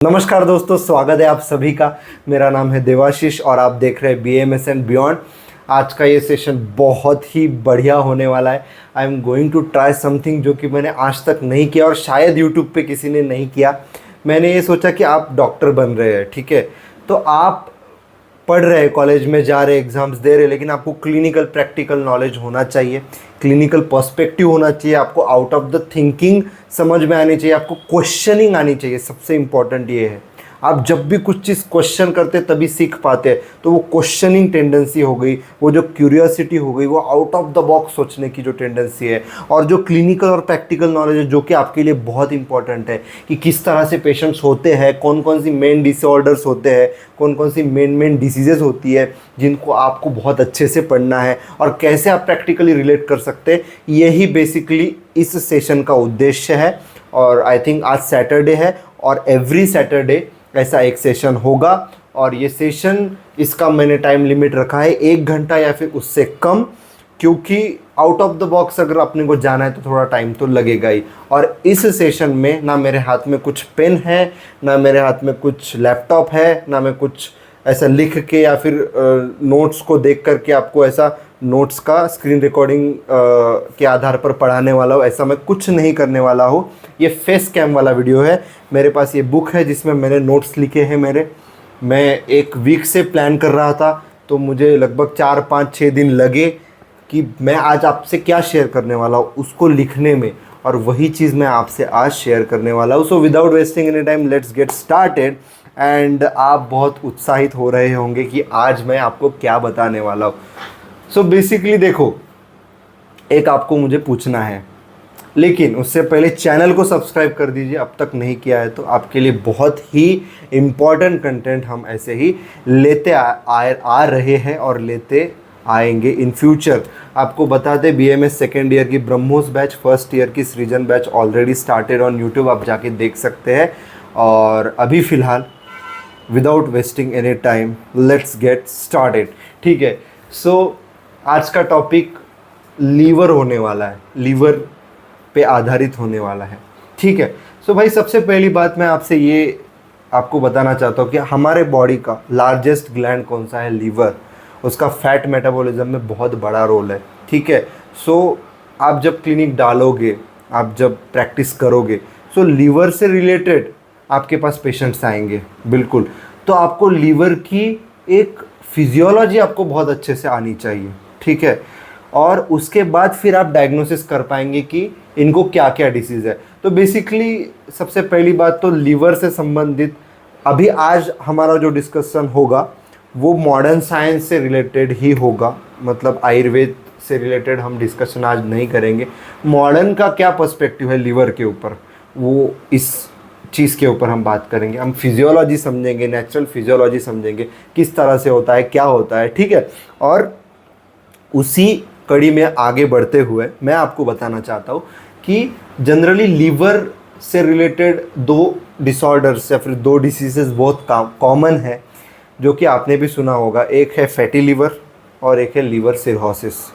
नमस्कार दोस्तों, स्वागत है आप सभी का। मेरा नाम है देवाशीष और आप देख रहे हैं BAMS एंड बियॉन्ड। आज का ये सेशन बहुत ही बढ़िया होने वाला है। I am going to try something जो कि मैंने आज तक नहीं किया और शायद यूट्यूब पे किसी ने नहीं किया। मैंने ये सोचा कि आप डॉक्टर बन रहे हैं, ठीक है, तो आप पढ़ रहे हैं, कॉलेज में जा रहे, एग्ज़ाम्स दे रहे, लेकिन आपको क्लिनिकल प्रैक्टिकल नॉलेज होना चाहिए, क्लिनिकल पर्सपेक्टिव होना चाहिए, आपको आउट ऑफ द थिंकिंग समझ में आनी चाहिए, आपको क्वेश्चनिंग आनी चाहिए। सबसे इम्पॉर्टेंट ये है, आप जब भी कुछ चीज़ क्वेश्चन करते तभी सीख पाते हैं। तो वो क्वेश्चनिंग टेंडेंसी हो गई, वो जो क्यूरियोसिटी हो गई, वो आउट ऑफ द बॉक्स सोचने की जो टेंडेंसी है, और जो क्लिनिकल और प्रैक्टिकल नॉलेज है जो कि आपके लिए बहुत इंपॉर्टेंट है कि किस तरह से पेशेंट्स होते हैं, कौन कौन सी मेन डिसऑर्डर्स होते हैं, कौन कौन सी मेन डिसीजेज़ होती है जिनको आपको बहुत अच्छे से पढ़ना है और कैसे आप प्रैक्टिकली रिलेट कर सकते हैं। यही बेसिकली इस सेशन का उद्देश्य है। और आई थिंक आज सैटरडे है और एवरी सैटरडे ऐसा एक सेशन होगा। और ये सेशन, इसका मैंने टाइम लिमिट रखा है 1 घंटा या फिर उससे कम, क्योंकि आउट ऑफ द बॉक्स अगर अपने को जाना है तो थोड़ा टाइम तो लगेगा ही। और इस सेशन में ना मेरे हाथ में कुछ पेन है, ना मेरे हाथ में कुछ लैपटॉप है, ना मैं कुछ ऐसा लिख के या फिर नोट्स को देख करके आपको ऐसा नोट्स का स्क्रीन रिकॉर्डिंग के आधार पर पढ़ाने वाला हूँ। ऐसा मैं कुछ नहीं करने वाला हूँ। ये फेस कैम वाला वीडियो है। मेरे पास ये बुक है जिसमें मैंने नोट्स लिखे हैं मैं 1 वीक से प्लान कर रहा था, तो मुझे लगभग 4, 5, 6 दिन लगे कि मैं आज आपसे क्या शेयर करने वाला हूँ उसको लिखने में, और वही चीज़ मैं आपसे आज शेयर करने वाला हूँ। So without wasting any time, let's get started. And आप बहुत उत्साहित हो रहे होंगे कि आज मैं आपको क्या बताने वाला हूँ। सो बेसिकली देखो, एक आपको मुझे पूछना है, लेकिन उससे पहले चैनल को सब्सक्राइब कर दीजिए अब तक नहीं किया है तो। आपके लिए बहुत ही इम्पॉर्टेंट कंटेंट हम ऐसे ही लेते आ रहे हैं और लेते आएंगे इन फ्यूचर। आपको बताते BAMS सेकेंड ईयर की ब्रह्मोस बैच, फर्स्ट ईयर की सृजन batch already started on YouTube, आप जाके देख सकते हैं। और अभी फ़िलहाल without wasting any time, let's get started, ठीक है। सो आज का टॉपिक लीवर होने वाला है, लीवर पे आधारित होने वाला है, ठीक है। सो भाई, सबसे पहली बात मैं आपसे ये आपको बताना चाहता हूँ कि हमारे बॉडी का लार्जेस्ट ग्लैंड कौन सा है? लीवर। उसका फैट मेटाबॉलिज्म में बहुत बड़ा रोल है, ठीक है। सो आप जब क्लिनिक डालोगे, आप जब प्रैक्टिस करोगे, सो लीवर से रिलेटेड आपके पास पेशेंट्स आएंगे, बिल्कुल। तो आपको लीवर की एक फिजियोलॉजी आपको बहुत अच्छे से आनी चाहिए, ठीक है। और उसके बाद फिर आप डायग्नोसिस कर पाएंगे कि इनको क्या क्या डिसीज़ है। तो बेसिकली सबसे पहली बात तो लीवर से संबंधित अभी आज हमारा जो डिस्कशन होगा वो मॉडर्न साइंस से रिलेटेड ही होगा, मतलब आयुर्वेद से रिलेटेड हम डिस्कशन आज नहीं करेंगे। मॉडर्न का क्या पर्सपेक्टिव है लीवर के ऊपर, वो इस चीज़ के ऊपर हम बात करेंगे। हम फिजियोलॉजी समझेंगे, नेचुरल फिजियोलॉजी समझेंगे, किस तरह से होता है, क्या होता है, ठीक है। और उसी कड़ी में आगे बढ़ते हुए मैं आपको बताना चाहता हूँ कि जनरली लीवर से रिलेटेड 2 डिसऑर्डर्स या फिर 2 डिसीजेज़ बहुत कॉमन है, जो कि आपने भी सुना होगा। एक है फैटी लीवर और एक है लीवर सिरहोसिस।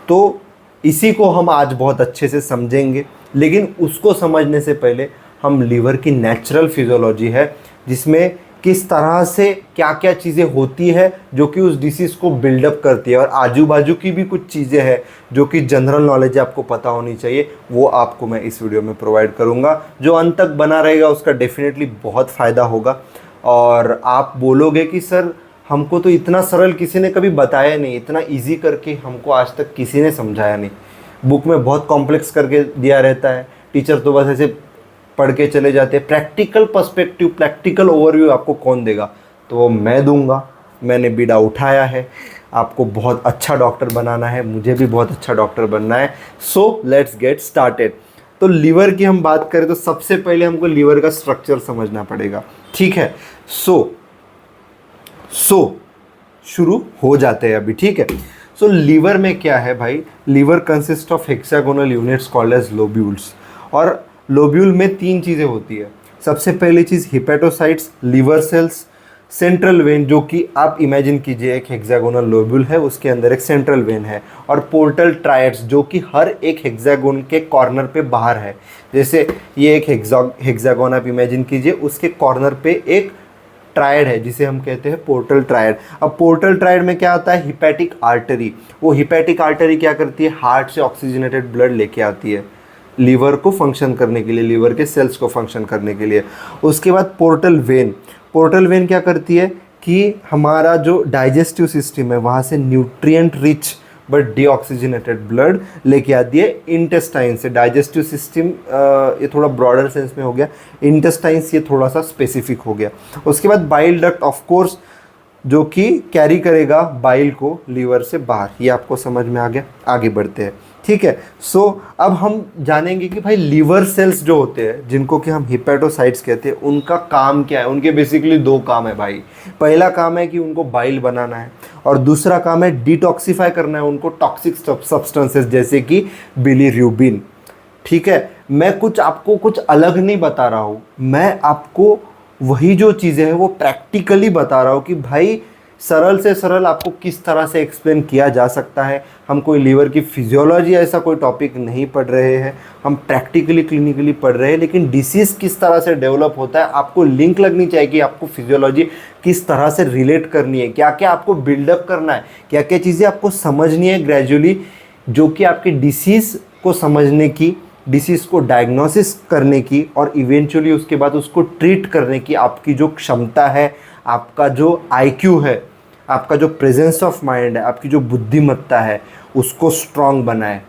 तो इसी को हम आज बहुत अच्छे से समझेंगे, लेकिन उसको समझने से पहले हम लीवर की नेचुरल फिजियोलॉजी है, जिसमें किस तरह से क्या क्या चीज़ें होती है जो कि उस डिसीज़ को बिल्डअप करती है, और आजू बाजू की भी कुछ चीज़ें हैं जो कि जनरल नॉलेज आपको पता होनी चाहिए, वो आपको मैं इस वीडियो में प्रोवाइड करूँगा। जो अंत तक बना रहेगा उसका डेफिनेटली बहुत फ़ायदा होगा। और आप बोलोगे कि सर, हमको तो इतना सरल किसी ने कभी बताया नहीं, इतना ईजी करके हमको आज तक किसी ने समझाया नहीं। बुक में बहुत कॉम्प्लेक्स करके दिया रहता है, टीचर तो बस ऐसे पढ़ के चले जाते हैं। प्रैक्टिकल पर्सपेक्टिव, प्रैक्टिकल ओवरव्यू आपको कौन देगा? तो मैं दूंगा। मैंने बीड़ा उठाया है। आपको बहुत अच्छा डॉक्टर बनाना है, मुझे भी बहुत अच्छा डॉक्टर बनना है। So let's get started. तो लीवर की हम बात करें तो सबसे पहले हमको लीवर का स्ट्रक्चर समझना पड़ेगा, ठीक है। सो शुरू हो जाते हैं अभी, ठीक है। सो लीवर में क्या है भाई? Liver consist of hexagonal units called as lobules. और लोब्यूल में 3 चीज़ें होती है। सबसे पहली चीज़ hepatocytes, liver cells, central vein, जो कि आप इमेजिन कीजिए एक हेक्सागोनल लोब्यूल है, उसके अंदर एक सेंट्रल वेन है, और पोर्टल ट्रायड्स जो कि हर एक हेक्सागोन के कॉर्नर पे बाहर है। जैसे ये एक हेक्सागोन आप इमेजिन कीजिए, उसके कॉर्नर पे एक ट्रायड है जिसे हम कहते हैं पोर्टल ट्रायड। अब पोर्टल ट्रायड में क्या आता है, हिपैटिक आर्टरी। वो हिपैटिक आर्टरी क्या करती है, हार्ट से ऑक्सीजनेटेड ब्लड लेके आती है लीवर को फंक्शन करने के लिए, लीवर के सेल्स को फंक्शन करने के लिए। उसके बाद पोर्टल वेन, पोर्टल वेन क्या करती है कि हमारा जो डाइजेस्टिव सिस्टम है वहाँ से nutrient rich but deoxygenated blood लेके आती है इंटेस्टाइन से। डाइजेस्टिव सिस्टम ये थोड़ा ब्रॉडर सेंस में हो गया, इंटेस्टाइन्स ये थोड़ा सा स्पेसिफिक हो गया। उसके बाद बाइल डक्ट ऑफ कोर्स, जो कि कैरी करेगा बाइल को लीवर से बाहर। ये आपको समझ में आ गया, आगे बढ़ते हैं। ठीक है, सो अब हम जानेंगे कि भाई लीवर सेल्स जो होते हैं, जिनको कि हम हिपेटोसाइट्स कहते हैं, उनका काम क्या है। उनके बेसिकली दो काम है भाई। पहला काम है कि उनको बाइल बनाना है, और दूसरा काम है डिटॉक्सिफाई करना है उनको टॉक्सिक सब्सटेंसेस जैसे कि बिलीरुबिन। ठीक है, मैं आपको कुछ अलग नहीं बता रहा हूँ, मैं आपको वही जो चीज़ें हैं वो प्रैक्टिकली बता रहा हूँ कि भाई सरल से सरल आपको किस तरह से एक्सप्लेन किया जा सकता है। हम कोई लीवर की फिजियोलॉजी ऐसा कोई टॉपिक नहीं पढ़ रहे हैं, हम प्रैक्टिकली क्लिनिकली पढ़ रहे हैं। लेकिन डिसीज़ किस तरह से डेवलप होता है आपको लिंक लगनी चाहिए कि आपको फिजियोलॉजी किस तरह से रिलेट करनी है, क्या क्या आपको बिल्डअप करना है, क्या क्या चीज़ें आपको समझनी है ग्रेजुअली, जो कि आपके डिसीज़ को समझने की, डिसीज़ को डायग्नोसिस करने की, और इवेंचुअली उसके बाद उसको ट्रीट करने की आपकी जो क्षमता है, आपका जो आईक्यू है, आपका जो प्रेजेंस ऑफ माइंड है, आपकी जो बुद्धिमत्ता है, उसको स्ट्रांग बनाए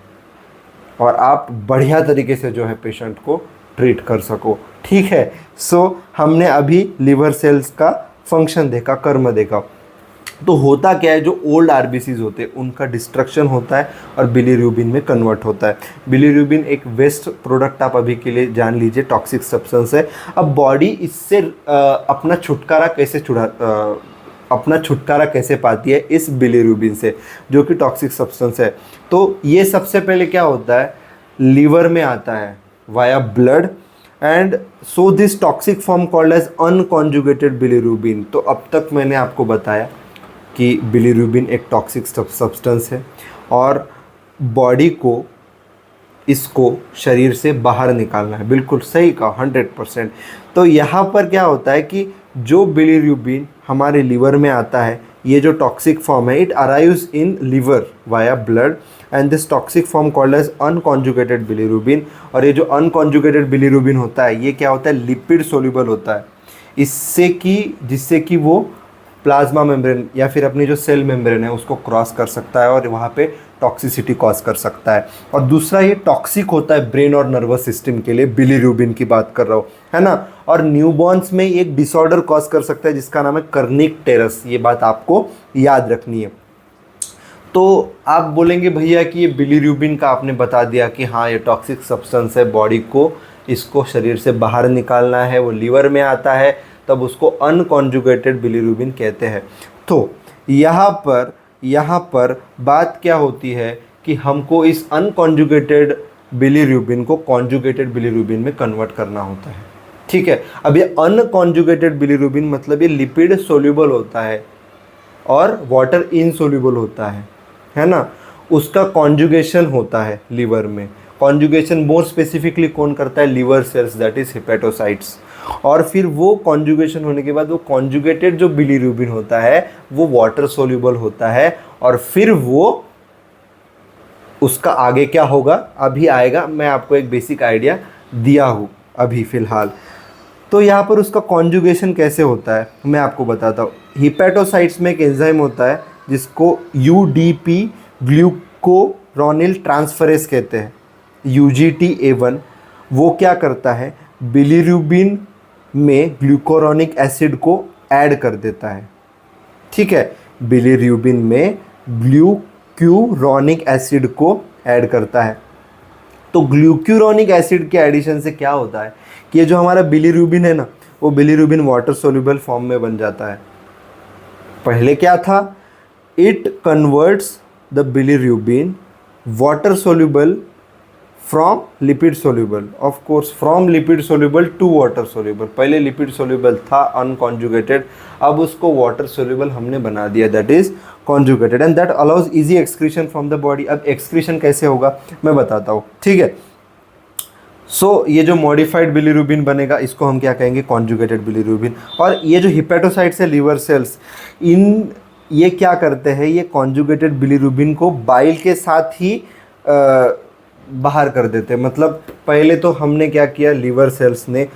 और आप बढ़िया तरीके से जो है पेशेंट को ट्रीट कर सको। ठीक है, सो हमने अभी लिवर सेल्स का फंक्शन देखा, कर्म देखा। तो होता क्या है, जो ओल्ड आरबीसीज होते हैं उनका डिस्ट्रक्शन होता है और बिलीरुबिन में कन्वर्ट होता है। बिलीरुबिन एक वेस्ट प्रोडक्ट आप अभी के लिए जान लीजिए, टॉक्सिक सब्सटेंस है। अब बॉडी इससे अपना छुटकारा कैसे पाती है इस बिलीरुबिन से, जो कि टॉक्सिक सब्सटेंस है। तो ये सबसे पहले क्या होता है, लीवर में आता है via blood, and so this toxic form called as unconjugated bilirubin. तो अब तक मैंने आपको बताया कि बिलीरुबिन एक टॉक्सिक सब्सटेंस है और बॉडी को इसको शरीर से बाहर निकालना है। बिल्कुल सही कहा, 100%। तो यहाँ पर क्या होता है कि जो बिलीरुबिन हमारे लीवर में आता है, ये जो टॉक्सिक फॉर्म है, it arrives in liver via blood, and this toxic form called as unconjugated bilirubin. और ये जो अनकॉन्जुगेटेड बिलीरुबिन होता है, ये क्या होता है, लिपिड सोल्यूबल होता है, जिससे कि वो प्लाज्मा मेम्ब्रेन या फिर अपनी जो सेल मेम्ब्रेन है उसको क्रॉस कर सकता है और वहाँ पे टॉक्सिसिटी कॉज कर सकता है। और दूसरा ये टॉक्सिक होता है ब्रेन और नर्वस सिस्टम के लिए, बिलीरुबिन की बात कर रहा हूँ, है ना। और न्यूबॉर्न्स में एक डिसऑर्डर कॉज कर सकता है जिसका नाम है कर्निक टेरस। ये बात आपको याद रखनी है। तो आप बोलेंगे भैया कि ये बिलीरुबिन का आपने बता दिया कि हाँ ये टॉक्सिक सब्सटेंस है, बॉडी को इसको शरीर से बाहर निकालना है, वो लीवर में आता है, तब उसको अनकॉन्जुगेटेड बिलीरुबिन कहते हैं। तो यहाँ पर बात क्या होती है कि हमको इस अनकॉन्जुगेटेड बिलीरुबिन को कॉन्जुगेटेड बिलीरुबिन में कन्वर्ट करना होता है। ठीक है, अब ये अनकॉन्जुगेटेड बिलीरुबिन मतलब ये लिपिड सोल्यूबल होता है और वाटर इनसोल्यूबल होता है ना। उसका कॉन्जुगेशन होता है लीवर में। कॉन्जुगेशन मोर स्पेसिफिकली कौन करता है, liver cells, that is hepatocytes. और फिर वो कॉन्जुगेशन होने के बाद वो कॉन्जुगेटेड जो बिलीरुबिन होता है वो वाटर सोल्यूबल होता है, और फिर वो उसका आगे क्या होगा अभी आएगा, मैं आपको एक बेसिक आइडिया दिया हूँ अभी फ़िलहाल। तो यहाँ पर उसका कॉन्जुगेशन कैसे होता है मैं आपको बताता हूँ। हिपेटोसाइट्स में एक एंजाइम होता है जिसको UDP ग्लूकोरोनिल ट्रांसफरेज कहते हैं, UGT-A1। वो क्या करता है, बिलीरुबिन में ग्लूकोरोनिक एसिड को ऐड कर देता है। ठीक है, बिलीरुबिन में ग्लूक्यूरोनिक एसिड को ऐड करता है। तो ग्लूक्यूरोनिक एसिड के एडिशन से क्या होता है कि ये जो हमारा बिलीरुबिन है ना, वो बिलीरुबिन वाटर सोल्यूबल फॉर्म में बन जाता है। पहले क्या था, it converts the bilirubin water soluble from lipid soluble, of course from lipid soluble to water soluble. पहले लिपिड सोल्यूबल था अनकॉन्जुगेटेड, अब उसको वाटर सोल्यूबल हमने बना दिया, that is conjugated, and that allows easy excretion from the body. अब excretion कैसे होगा मैं बताता हूँ, ठीक है। सो ये जो मॉडिफाइड बिलीरुबिन बनेगा इसको हम क्या कहेंगे, कॉन्जुगेटेड बिलीरुबिन। और ये जो हिपेटोसाइट्स है लिवर सेल्स, इन ये क्या करते हैं, ये कॉन्जुगेटेड बिलीरुबिन को बाइल के साथ ही बाहर कर देते हैं। मतलब पहले तो हमने क्या किया, लिवर सेल्स ने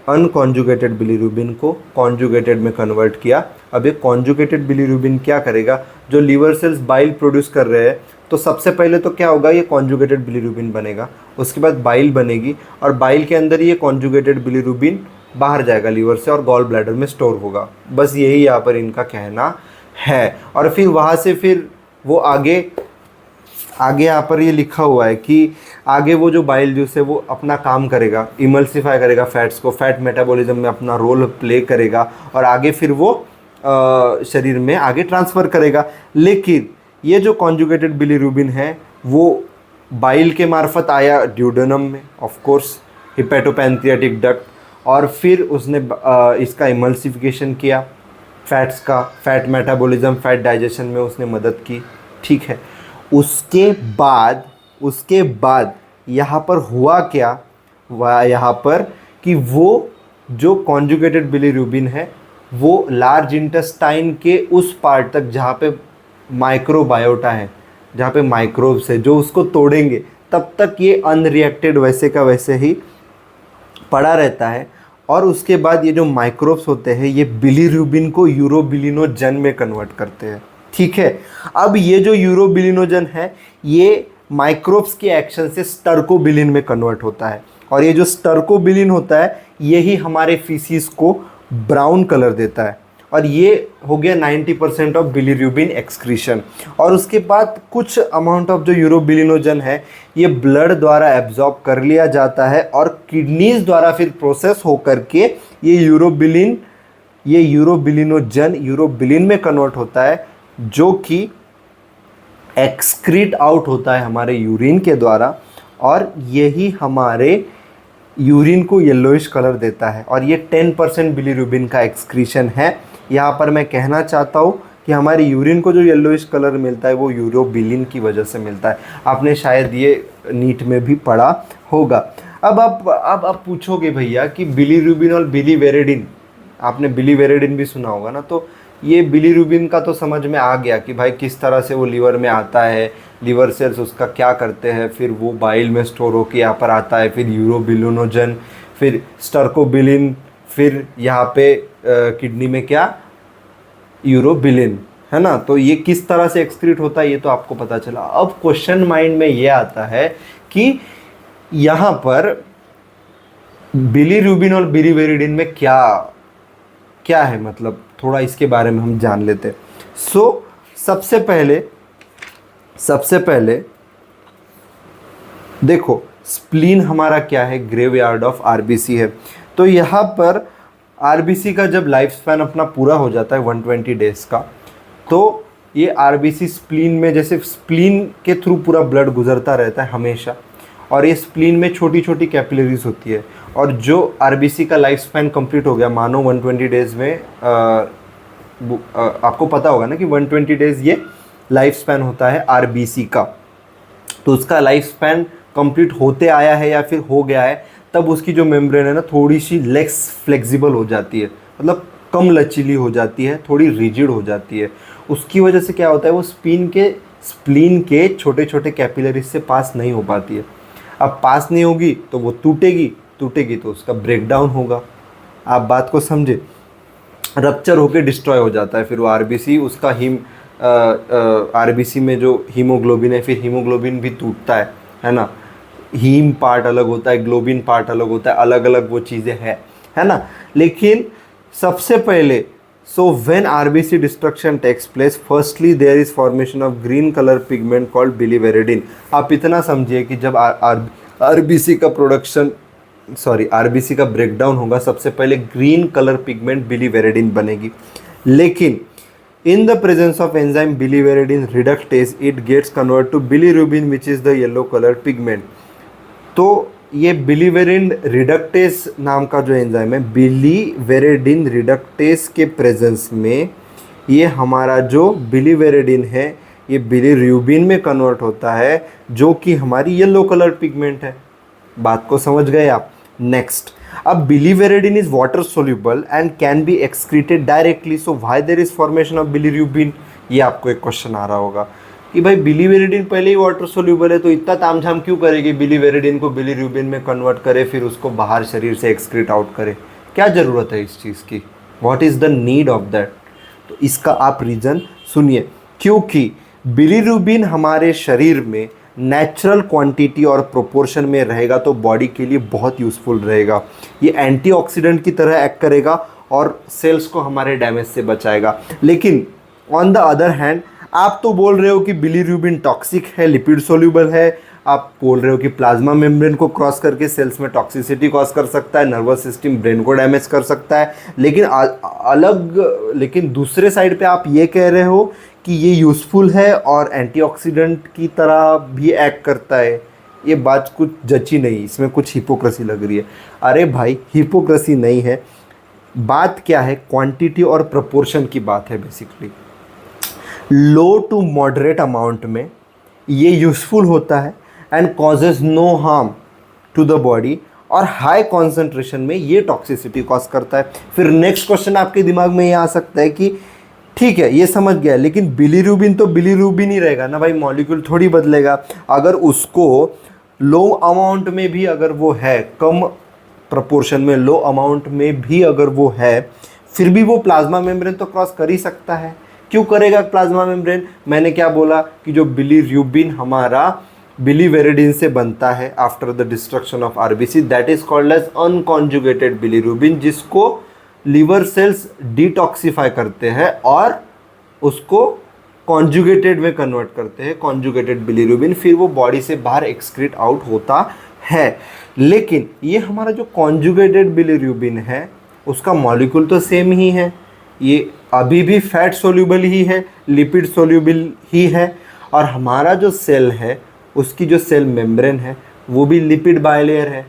अनकॉन्जुगेटेड बिलीरुबिन को कॉन्जुगेटेड में कन्वर्ट किया। अब ये कॉन्जुगेटेड बिलीरुबिन क्या करेगा, जो लिवर सेल्स बाइल प्रोड्यूस कर रहे हैं, तो सबसे पहले तो क्या होगा, ये कॉन्जुगेटेड बिलीरुबिन बनेगा, उसके बाद बाइल बनेगी, और बाइल के अंदर ये कॉन्जुगेटेड बिलीरुबिन बाहर जाएगा लिवर से और गॉल ब्लैडर में स्टोर होगा। बस यही यहाँ पर इनका कहना है। और फिर वहाँ से फिर वो आगे यहाँ पर ये लिखा हुआ है कि आगे वो जो बाइल जूस है वो अपना काम करेगा, इमल्सिफाई करेगा फैट्स को, फैट मेटाबॉलिज्म में अपना रोल प्ले करेगा, और आगे फिर वो शरीर में आगे ट्रांसफ़र करेगा। लेकिन ये जो कॉन्जुगेटेड बिलीरुबिन है वो बाइल के मार्फत आया ड्यूडेनम में, ऑफ कोर्स हिपेटोपैंक्रियाटिक डक्ट, और फिर उसने इसका इमल्सिफिकेशन किया फैट्स का, फैट मेटाबॉलिज्म, फैट डाइजेशन में उसने मदद की, ठीक है। उसके बाद यहाँ पर हुआ क्या, यहाँ पर कि वो जो कॉन्जुगेटेड बिलीरुबिन है वो लार्ज इंटेस्टाइन के उस पार्ट तक जहाँ पे माइक्रोबायोटा है, जहाँ पे माइक्रोब्स है जो उसको तोड़ेंगे, तब तक ये अनरिएक्टेड वैसे का वैसे ही पड़ा रहता है। और उसके बाद ये जो माइक्रोब्स होते हैं ये बिलीरुबिन को यूरोबिलिनोजन में कन्वर्ट करते हैं, ठीक है। अब ये जो यूरोबिलिनोजन है ये माइक्रोब्स के एक्शन से स्टर्कोबिलिन में कन्वर्ट होता है, और ये जो स्टर्कोबिलिन होता है यही हमारे फीसिस को ब्राउन कलर देता है, और ये हो गया 90% ऑफ बिलीरुबिन एक्सक्रीशन। और उसके बाद कुछ अमाउंट ऑफ जो यूरोबिलिनोजन है ये ब्लड द्वारा एब्जॉर्ब कर लिया जाता है, और किडनीज द्वारा फिर प्रोसेस होकर के ये यूरोबिलिनोजन यूरोबिलिन में कन्वर्ट होता है, जो कि एक्सक्रीट आउट होता है हमारे यूरिन के द्वारा, और यही हमारे यूरिन को येलोइश कलर देता है। और ये 10% बिलीरुबिन का एक्सक्रीशन है। यहाँ पर मैं कहना चाहता हूँ कि हमारे यूरिन को जो येलोइश कलर मिलता है वो यूरोबिलिन की वजह से मिलता है। आपने शायद ये नीट में भी पढ़ा होगा। अब आप पूछोगे भैया कि बिलीरुबिन और बिलीवेरिडिन, आपने बिलीवेरिडिन भी सुना होगा ना, तो ये बिलीरुबिन का तो समझ में आ गया कि भाई किस तरह से वो लीवर में आता है, लीवर सेल्स उसका क्या करते हैं, फिर वो बाइल में स्टोर होकर यहाँ पर आता है, फिर यूरोबिलिनोजन, फिर स्टर्कोबिलिन, फिर यहाँ पे किडनी में क्या यूरोबिलिन, है ना। तो ये किस तरह से एक्सक्रीट होता है ये तो आपको पता चला। अब क्वेश्चन माइंड में ये आता है कि यहाँ पर बिलीरुबिन और बिलीवेरिडिन में क्या है, मतलब थोड़ा इसके बारे में हम जान लेते हैं। सबसे पहले देखो स्प्लीन हमारा क्या है, ग्रेवयार्ड ऑफ आरबीसी है। तो यहाँ पर आरबीसी का जब लाइफ स्पैन अपना पूरा हो जाता है 120 डेज का, तो ये आरबीसी स्प्लीन में, जैसे स्प्लीन के थ्रू पूरा ब्लड गुजरता रहता है हमेशा, और ये स्प्लीन में छोटी छोटी कैपिलरीज होती है। और जो आरबीसी का लाइफ स्पैन कंप्लीट हो गया, मानो 120 डेज में आपको पता होगा ना कि 120 डेज ये लाइफ स्पैन होता है आरबीसी का, तो उसका लाइफ स्पैन कंप्लीट होते आया है या फिर हो गया है, तब उसकी जो मेम्ब्रेन है ना थोड़ी सी लेस फ्लेक्सिबल हो जाती है, मतलब कम लचीली हो जाती है, थोड़ी रिजिड हो जाती है। उसकी वजह से क्या होता है, वो स्प्लीन के छोटे छोटे कैपिलरीज से पास नहीं हो पाती है। अब पास नहीं होगी तो वो टूटेगी तो उसका ब्रेकडाउन होगा। आप बात को समझे, रप्चर होकर डिस्ट्रॉय हो जाता है फिर वो आरबीसी, उसका आरबीसी में जो हीमोग्लोबिन है, फिर हीमोग्लोबिन भी टूटता है ना। हीम पार्ट अलग होता है, ग्लोबिन पार्ट अलग होता है, अलग अलग वो चीज़ें है ना। लेकिन सबसे पहले when RBC destruction takes place, firstly there is formation of green colour pigment called biliverdin. आप इतना समझिए कि जब आरबीसी का ब्रेकडाउन होगा, सबसे पहले ग्रीन कलर पिगमेंट बिलीवेरिडिन बनेगी। लेकिन in the presence of enzyme biliverdin reductase, it gets converted to bilirubin, which is the yellow color pigment. तो ये बिलीवेरिन रिडक्टेस नाम का जो एंजाइम है, बिलीवेरेडिन रिडक्टेस के प्रेजेंस में ये हमारा जो बिलीवेरेडिन है ये बिलीरुबिन में कन्वर्ट होता है, जो कि हमारी येलो कलर पिगमेंट है। बात को समझ गए आप। नेक्स्ट, अब biliverdin is water soluble and can be excreted directly, so why there is formation of bilirubin. ये आपको एक क्वेश्चन आ रहा होगा कि भाई बिलीवेरेडिन पहले ही वाटर सोल्यूबल है, तो इतना तामझाम क्यों करेगी बिलीवेरेडिन को बिलीरुबिन में कन्वर्ट करे, फिर उसको बाहर शरीर से एक्सक्रीट आउट करे, क्या ज़रूरत है इस चीज़ की, what is the need of that. तो इसका आप रीज़न सुनिए, क्योंकि बिलीरुबिन हमारे शरीर में नेचुरल क्वांटिटी और प्रोपोर्शन में रहेगा तो बॉडी के लिए बहुत यूज़फुल रहेगा। ये एंटीऑक्सीडेंट की तरह एक्ट करेगा और सेल्स को हमारे डैमेज से बचाएगा। लेकिन ऑन द अदर हैंड आप तो बोल रहे हो कि बिलीरुबिन टॉक्सिक है, लिपिड सोल्यूबल है, आप बोल रहे हो कि प्लाज्मा मेम्ब्रेन को क्रॉस करके सेल्स में टॉक्सिसिटी कॉज कर सकता है, नर्वस सिस्टम ब्रेन को डैमेज कर सकता है, लेकिन दूसरे साइड पे आप ये कह रहे हो कि ये यूज़फुल है और एंटीऑक्सीडेंट की तरह भी एक्ट करता है। ये बात कुछ जची नहीं, इसमें कुछ हिपोक्रेसी लग रही है। अरे भाई हिपोक्रेसी नहीं है, बात क्या है, क्वांटिटी और प्रोपोर्शन की बात है basically. Low to moderate amount में ये यूज़फुल होता है and causes no harm to the body, और हाई कॉन्सेंट्रेशन में ये टॉक्सिसिटी कॉज करता है। फिर नेक्स्ट क्वेश्चन आपके दिमाग में ये आ सकता है कि ठीक है ये समझ गया, लेकिन बिलीरुबिन तो बिलीरुबिन ही रहेगा ना भाई, मॉलिक्यूल थोड़ी बदलेगा। अगर उसको लो अमाउंट में भी अगर वो है, कम प्रपोर्शन में लो अमाउंट में भी अगर वो है, फिर भी वो प्लाज्मा मेम्ब्रेन तो क्रॉस कर ही सकता है। क्यों करेगा प्लाज्मा मेम्ब्रेन? मैंने क्या बोला कि जो बिलीरुबिन हमारा बिलीवेरेडिन से बनता है after the destruction of RBC, that is called as unconjugated bilirubin, जिसको लीवर सेल्स डिटॉक्सिफाई करते हैं और उसको कॉन्जुगेटेड में कन्वर्ट करते हैं, कॉन्जुगेटेड बिलीरुबिन, फिर वो बॉडी से बाहर एक्सक्रीट आउट होता है। लेकिन ये हमारा जो कॉन्जुगेटेड बिलीरुबिन है उसका मॉलिक्यूल तो सेम ही है, ये अभी भी फैट सोल्यूबल ही है, लिपिड सोल्यूबल ही है, और हमारा जो सेल है उसकी जो सेल मेम्ब्रेन है वो भी लिपिड बायलेयर है,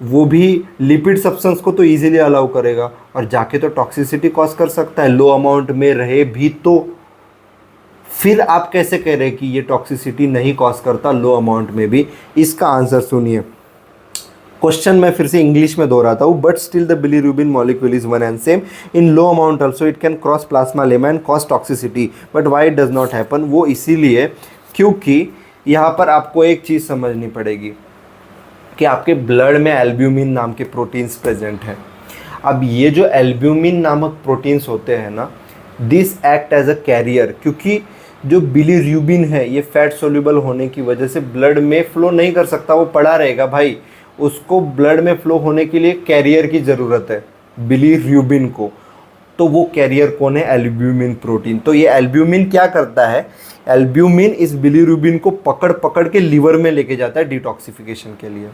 वो भी लिपिड सब्सटेंस को तो इजीली अलाउ करेगा और जाके तो टॉक्सिसिटी कॉज कर सकता है लो अमाउंट में रहे भी। तो फिर आप कैसे कह रहे हैं कि ये टॉक्सिसिटी नहीं कॉज करता लो अमाउंट में भी? इसका आंसर सुनिए, क्वेश्चन मैं फिर से इंग्लिश में दोहराता हूँ। But still the bilirubin molecule is one and same in low amount also it can cross plasma lemma and cause toxicity, but why it does not happen? वो इसीलिए क्योंकि यहाँ पर आपको एक चीज़ समझनी पड़ेगी कि आपके ब्लड में एल्ब्यूमिन नाम के प्रोटीन्स प्रेजेंट हैं। अब ये जो एल्ब्यूमिन नामक प्रोटीन्स होते हैं ना, this act as a carrier, क्योंकि जो बिलीरुबिन है ये फैट सोल्यूबल होने की वजह से ब्लड में फ्लो नहीं कर सकता, वो पड़ा रहेगा भाई। उसको ब्लड में फ्लो होने के लिए कैरियर की ज़रूरत है बिलीरुबिन को, तो वो कैरियर कौन है? Albumin protein. तो ये एल्ब्यूमिन क्या करता है? एल्ब्यूमिन इस बिलीरुबिन को पकड़ पकड़ के लीवर में लेके जाता है डिटॉक्सिफिकेशन के लिए।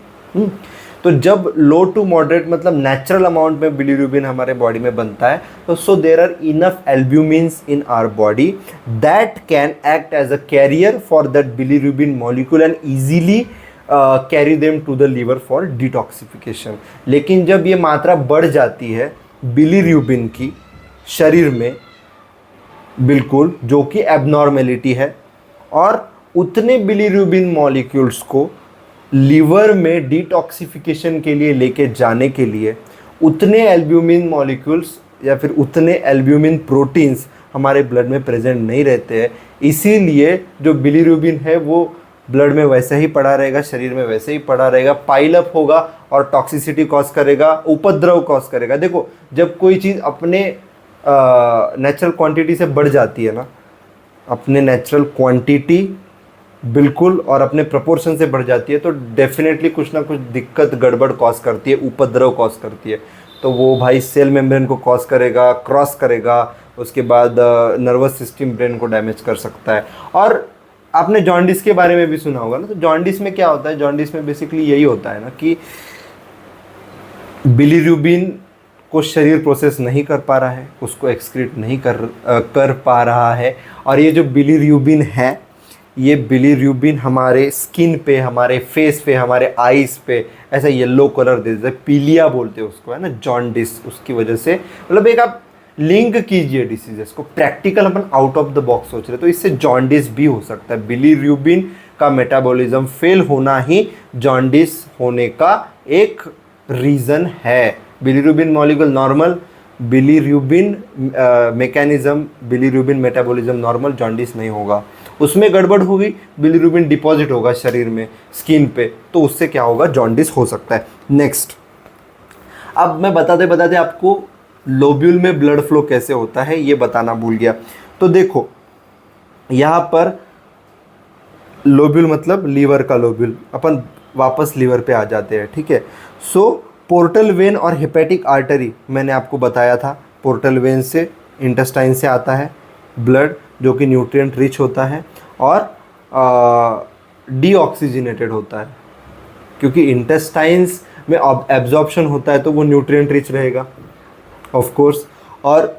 तो जब लो टू मॉडरेट मतलब नेचुरल अमाउंट में बिलीरुबिन हमारे बॉडी में बनता है, तो so there are enough albumins in our body that can act as a carrier for that bilirubin molecule and easily carry them to the liver for detoxification. लेकिन जब ये मात्रा बढ़ जाती है बिलीरुबिन की शरीर में, बिल्कुल जो कि एबनॉर्मेलिटी है, और उतने बिलीरुबिन मॉलिक्यूल्स को लीवर में डिटॉक्सिफिकेशन के लिए लेके जाने के लिए उतने एल्ब्यूमिन मॉलिक्यूल्स या फिर उतने एल्ब्यूमिन प्रोटीन्स हमारे ब्लड में प्रेजेंट नहीं रहते हैं। इसीलिए जो बिलीरुबिन है वो ब्लड में वैसे ही पड़ा रहेगा, शरीर में वैसे ही पड़ा रहेगा, पाइलअप होगा और टॉक्सिसिटी कॉज करेगा, उपद्रव कॉज करेगा। देखो जब कोई चीज़ अपने नेचुरल क्वांटिटी से बढ़ जाती है ना, अपने नेचुरल क्वांटिटी बिल्कुल और अपने प्रोपोर्शन से बढ़ जाती है, तो डेफिनेटली कुछ ना कुछ दिक्कत गड़बड़ कॉज करती है, उपद्रव कॉज करती है। तो वो भाई सेल मेम्ब्रेन को कॉज करेगा, क्रॉस करेगा, उसके बाद नर्वस सिस्टम ब्रेन को डैमेज कर सकता है। और आपने जॉन्डिस के बारे में भी सुना होगा ना, तो जॉन्डिस में क्या होता है? जॉन्डिस में बेसिकली यही होता है ना कि बिलीरुबिन को शरीर प्रोसेस नहीं कर पा रहा है, उसको एक्सक्रीट नहीं कर पा रहा है, और ये जो बिलीरुबिन है ये बिलीरुबिन हमारे स्किन पे, हमारे फेस पे, हमारे आईज पे ऐसा येलो कलर दे देता है, पीलिया बोलते हैं उसको, है ना, जॉन्डिस, उसकी वजह से। मतलब एक आप लिंक कीजिए डिसीजेस को, practical upon out of the box सोच रहे, तो इससे जॉन्डिस भी हो सकता है। बिलीरुबिन का मेटाबॉलिज्म फेल होना ही जॉन्डिस होने का एक रीज़न है। Bilirubin molecule normal, bilirubin mechanism, bilirubin metabolism normal, jaundice नहीं होगा। उसमें गड़बड़ होगी, बिलीरुबिन डिपॉजिट होगा शरीर में, स्किन पे, तो उससे क्या होगा, जॉन्डिस हो सकता है। नेक्स्ट, अब मैं बताते बताते आपको लोब्यूल में ब्लड फ्लो कैसे होता है ये बताना भूल गया। तो देखो यहाँ पर लोब्यूल मतलब लीवर का लोब्यूल, अपन वापस लीवर पे आ जाते हैं, ठीक है। सो पोर्टल वेन और हेपेटिक आर्टरी मैंने आपको बताया था, पोर्टल वेन से, इंटेस्टाइन से आता है ब्लड जो कि न्यूट्रिएंट रिच होता है और डीऑक्सीजनेटेड होता है, क्योंकि इंटेस्टाइन्स में एब्जॉर्प्शन होता है तो वो न्यूट्रिएंट रिच रहेगा ऑफ कोर्स, और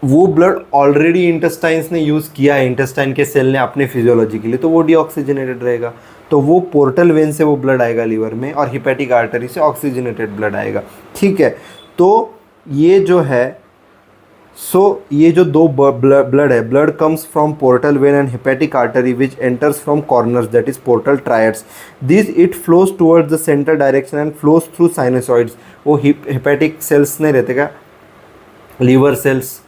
वो ब्लड ऑलरेडी इंटेस्टाइन्स ने यूज़ किया है, इंटेस्टाइन के सेल ने अपने फिजियोलॉजी के लिए, तो वो डीऑक्सीजनेटेड रहेगा। तो वो पोर्टल वेन से वो ब्लड आएगा लीवर में, और हिपैटिक आर्टरी से ऑक्सीजनेटेड ब्लड आएगा, ठीक है। तो ये जो है, ये जो दो ब्लड है, blood comes from portal vein and hepatic artery which enters from corners, that is portal triads. This it flows towards the centre direction and flows through sinusoids. वो हेपेटिक सेल्स नहीं रहते क्या, लीवर सेल्स,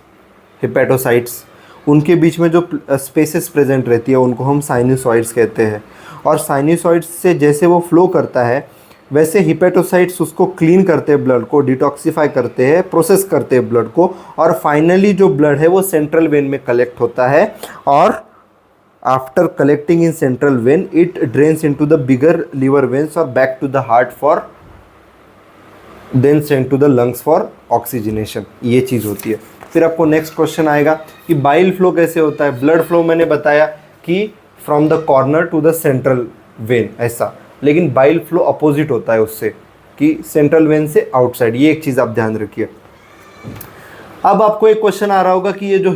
हेपेटोसाइट्स, उनके बीच में जो spaces present रहती है उनको हम साइनोसॉइड्स कहते हैं। और साइनोसॉइड्स से जैसे वो फ्लो करता है वैसे हिपेटोसाइट्स उसको क्लीन करते हैं, ब्लड को डिटॉक्सिफाई करते हैं, प्रोसेस करते हैं ब्लड को, और फाइनली जो ब्लड है वो सेंट्रल वेन में कलेक्ट होता है, और after collecting in central vein it drains into the bigger liver veins और back to the heart for then send to the lungs for oxygenation. ये चीज़ होती है। फिर आपको नेक्स्ट क्वेश्चन आएगा कि बाइल फ्लो कैसे होता है। ब्लड फ्लो मैंने बताया कि from the corner to the central vein ऐसा, लेकिन बाइल फ्लो अपोजिट होता है उससे, कि सेंट्रल वेन से आउटसाइड। ये एक चीज़ आप ध्यान रखिए। अब आपको एक क्वेश्चन आ रहा होगा कि ये जो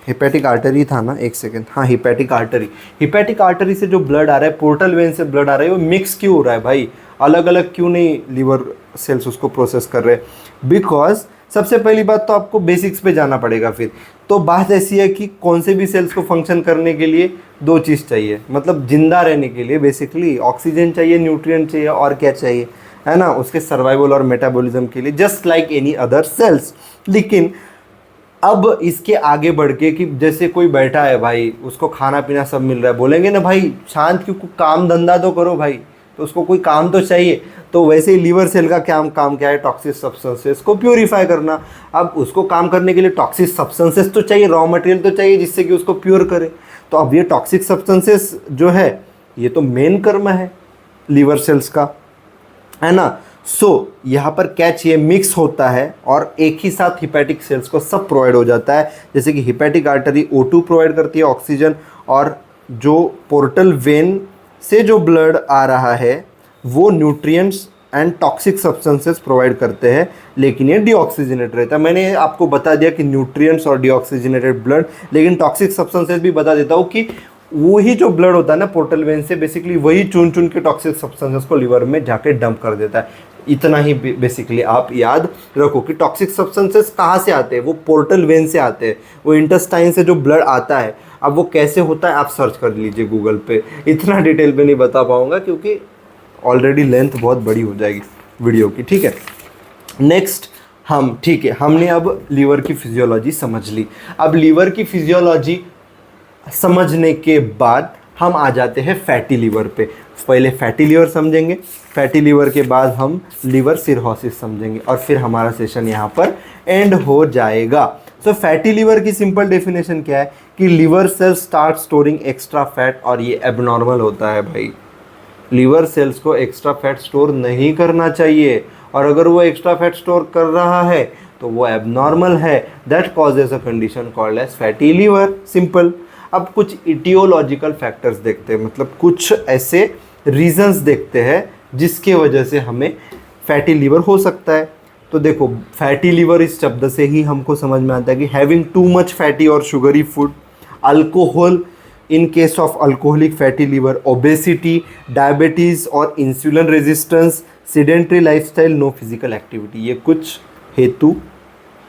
हिपैटिक आर्टरी था ना, एक सेकेंड, हाँ हिपैटिक आर्टरी से जो ब्लड आ रहा है, पोर्टल वेन से ब्लड आ रहा है, वो मिक्स क्यों हो रहा है भाई, अलग अलग क्यों नहीं लीवर सेल्स उसको प्रोसेस कर रहे हैं। बिकॉज सबसे पहली बात तो आपको बेसिक्स पे जाना पड़ेगा। फिर तो बात ऐसी है कि कौन से भी सेल्स को फंक्शन करने के लिए दो चीज़ चाहिए, मतलब जिंदा रहने के लिए बेसिकली ऑक्सीजन चाहिए, न्यूट्रिएंट चाहिए, और क्या चाहिए, है ना, उसके सर्वाइवल और मेटाबॉलिज्म के लिए, just like any other sales. लेकिन अब इसके आगे बढ़ के कि जैसे कोई बैठा है भाई, उसको खाना पीना सब मिल रहा है, बोलेंगे ना भाई शांत क्यों, काम धंधा तो करो भाई, तो उसको कोई काम तो चाहिए। तो वैसे ही लीवर सेल का काम क्या है, टॉक्सिक सब्सटेंसेस को प्योरीफाई करना। अब उसको काम करने के लिए टॉक्सिक सब्सटेंसेस तो चाहिए, रॉ मटेरियल तो चाहिए जिससे कि उसको प्योर करे। तो अब ये टॉक्सिक सब्सटेंसेस जो है ये तो मेन कर्म है लीवर सेल्स का, है ना। सो यहाँ पर कैच ये मिक्स होता है और एक ही साथ हिपैटिक सेल्स को सब प्रोवाइड हो जाता है। जैसे कि हिपैटिक आर्टरी O2 प्रोवाइड करती है ऑक्सीजन, और जो पोर्टल वेन से जो ब्लड आ रहा है वो nutrients and toxic substances provide करते हैं, लेकिन ये डीऑक्सीजनेटेड रहता है। मैंने आपको बता दिया कि न्यूट्रिएंट्स और डीऑक्सीजनेटेड ब्लड, लेकिन टॉक्सिक सब्सटेंसेस भी बता देता हूँ कि वही जो ब्लड होता है ना पोर्टल वेन से, बेसिकली वही चुन चुन के टॉक्सिक सब्सटेंसेस को लिवर में जाके डंप कर देता है। इतना ही बेसिकली आप याद रखो कि टॉक्सिक सब्सटेंसेस कहाँ से आते हैं, वो पोर्टल वेन से आते हैं, वो इंटेस्टाइन से जो ब्लड आता है। अब वो कैसे होता है आप सर्च कर लीजिए गूगल पे, इतना डिटेल में नहीं बता पाऊँगा क्योंकि ऑलरेडी लेंथ बहुत बड़ी हो जाएगी वीडियो की, ठीक है। नेक्स्ट ठीक है, हमने अब लीवर की फिजियोलॉजी समझ ली। अब लीवर की फिजियोलॉजी समझने के बाद हम आ जाते हैं फैटी लीवर पे। पहले फैटी लीवर समझेंगे, फैटी लीवर के बाद हम लीवर सिरहोसिस समझेंगे, और फिर हमारा सेशन यहाँ पर एंड हो जाएगा। सो फैटी लीवर की सिंपल डेफिनेशन क्या है कि liver cells start storing extra fat, और ये एबनॉर्मल होता है भाई। लीवर सेल्स को एक्स्ट्रा फैट स्टोर नहीं करना चाहिए, और अगर वो एक्स्ट्रा फैट स्टोर कर रहा है तो वो एबनॉर्मल है। That causes a condition called as fatty liver, simple. अब कुछ इटियोलॉजिकल फैक्टर्स देखते हैं, मतलब कुछ ऐसे रीजंस देखते हैं जिसके वजह से हमें फैटी लीवर हो सकता है। तो देखो फैटी लीवर इस शब्द से ही हमको समझ में आता है कि हैविंग टू मच फैटी और sugary food, alcohol, in case of alcoholic fatty liver, obesity, diabetes और insulin resistance, sedentary lifestyle, no physical activity. ये कुछ हेतु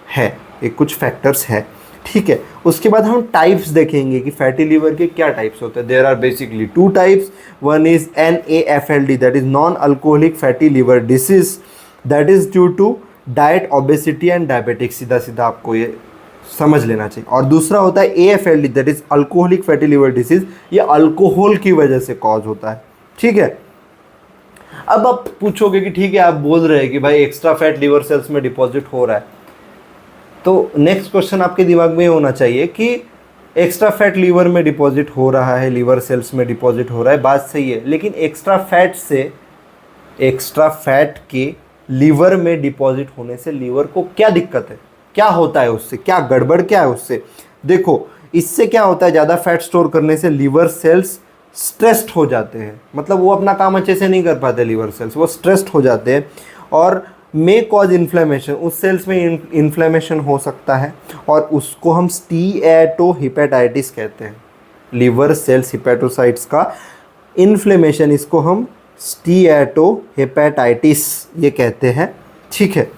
है, ये कुछ फैक्टर्स है, ठीक है। उसके बाद हम टाइप्स देखेंगे कि फैटी लिवर के क्या टाइप्स होते हैं। There are basically two types. One is NAFLD, that is non alcoholic fatty liver disease, that is due to diet, obesity and diabetics. सीधा सीधा आपको ये समझ लेना चाहिए। और दूसरा होता है AFLD, that is alcoholic fatty liver disease, ये अल्कोहल की वजह से कॉज होता है, ठीक है। अब आप पूछोगे कि ठीक है, आप बोल रहे हैं कि भाई एक्स्ट्रा फैट लिवर सेल्स में डिपॉजिट हो रहा है, तो नेक्स्ट क्वेश्चन आपके दिमाग में ये होना चाहिए कि एक्स्ट्रा फैट लीवर में डिपॉजिट हो रहा है, लीवर सेल्स में डिपॉजिट हो रहा है, बात सही है, लेकिन एक्स्ट्रा फैट के लीवर में डिपॉजिट होने से लीवर को क्या दिक्कत है, क्या होता है उससे, क्या गड़बड़ क्या है उससे। देखो, इससे क्या होता है, ज़्यादा फैट स्टोर करने से लीवर सेल्स स्ट्रेस्ड हो जाते हैं, मतलब वो अपना काम अच्छे से नहीं कर पाते, लीवर सेल्स वो स्ट्रेस्ड हो जाते हैं और मे कॉज इन्फ्लेमेशन, उस सेल्स में इन्फ्लेमेशन हो सकता है और उसको हम स्टीएटोहिपेटाइटिस कहते हैं। लीवर सेल्स हिपेटोसाइट्स का इन्फ्लेमेशन, इसको हम स्टीएटोहिपेटाइटिस ये कहते हैं, ठीक है।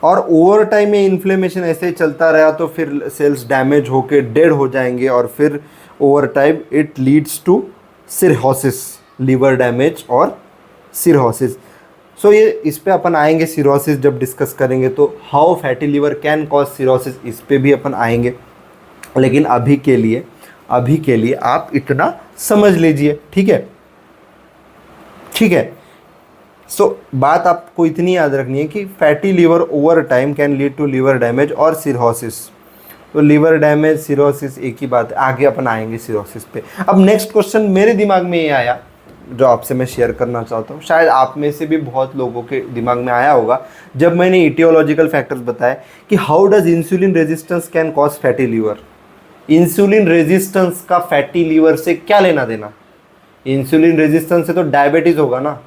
और ओवर टाइम में इन्फ्लेमेशन ऐसे ही चलता रहा तो फिर सेल्स डैमेज होके डेड हो जाएंगे और फिर over time it leads to cirrhosis, liver damage और सिरहोसिस। सो ये इस पे अपन आएंगे, सिरोसिस जब डिस्कस करेंगे तो how fatty liver can cause cirrhosis, इस पे भी अपन आएंगे। लेकिन अभी के लिए आप इतना समझ लीजिए, ठीक है, ठीक है। सो बात आपको इतनी याद रखनी है कि fatty liver over time can lead to liver damage और सिरोसिस। तो लिवर डैमेज, सिरोसिस एक ही बात है, आगे अपन आएंगे सिरोसिस पे। अब नेक्स्ट क्वेश्चन मेरे दिमाग में ये आया जो आपसे मैं शेयर करना चाहता हूँ, शायद आप में से भी बहुत लोगों के दिमाग में आया होगा जब मैंने इटियोलॉजिकल फैक्टर्स बताए कि how does insulin resistance can cause fatty liver. Insulin resistance का फैटी लिवर से क्या लेना देना, इंसुलिन रेजिस्टेंस से तो डायबिटीज़ होगा ना,